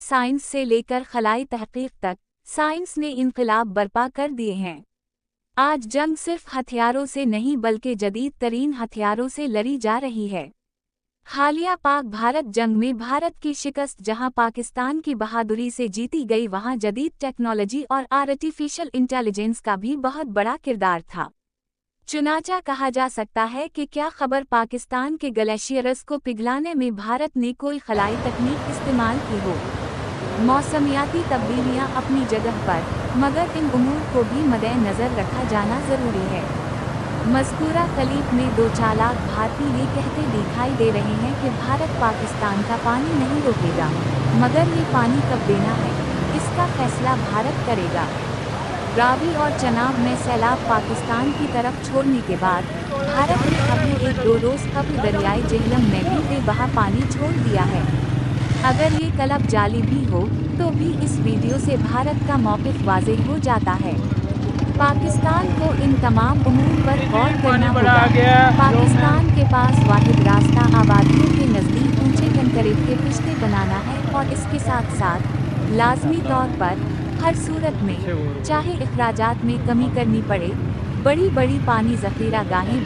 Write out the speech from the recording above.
Science से लेकर खलाई तहकीक तक, साइंस ने इनकलाब बर्पा कर दिए हैं। आज जंग सिर्फ हथियारों से नहीं बल्कि जदीद तरीन हथियारों से लड़ी जा रही है। हालिया पाक भारत जंग में भारत की शिकस्त जहां पाकिस्तान की बहादुरी से जीती गई, वहां जदीद टेक्नोलॉजी और आर्टिफिशियल इंटेलिजेंस का भी बहुत बड़ा किरदार था। चुनाचा कहा जा सकता है कि क्या खबर पाकिस्तान के ग्लेशियर्स को पिघलाने में भारत ने कोई खलाई तकनीक इस्तेमाल की हो। मौसमियाती तब्दीलियां अपनी जगह पर, मगर इन उमूर को भी मद्देनजर रखा जाना जरूरी है। मज़कूरा क्लिप में दो चालाक भारतीय ये कहते दिखाई दे रहे हैं कि भारत पाकिस्तान का पानी नहीं रोकेगा, मगर ये पानी कब देना है, इसका फैसला भारत करेगा। रावी और चनाब में सैलाब पाकिस्तान की तरफ छोड़ने के बाद भारत ने अभी एक दो रोज कबल दरियाई जेहलम में भी बेबहा पानी छोड़ दिया है। अगर ये कलब जाली भी हो तो भी इस वीडियो से भारत का मौक़िफ़ वाज़ेह हो जाता है। पाकिस्तान को इन तमाम उमूर पर गौर करना होगा। पाकिस्तान के पास वाहिद रास्ता आबादियों के नज़दीक ऊंचे कंकरीट के पिश्ते बनाना है और इसके साथ साथ लाजमी तौर पर हर सूरत में, चाहे अखराजात में कमी करनी पड़े, बड़ी बड़ी पानी ज़ख़ीरा गाहें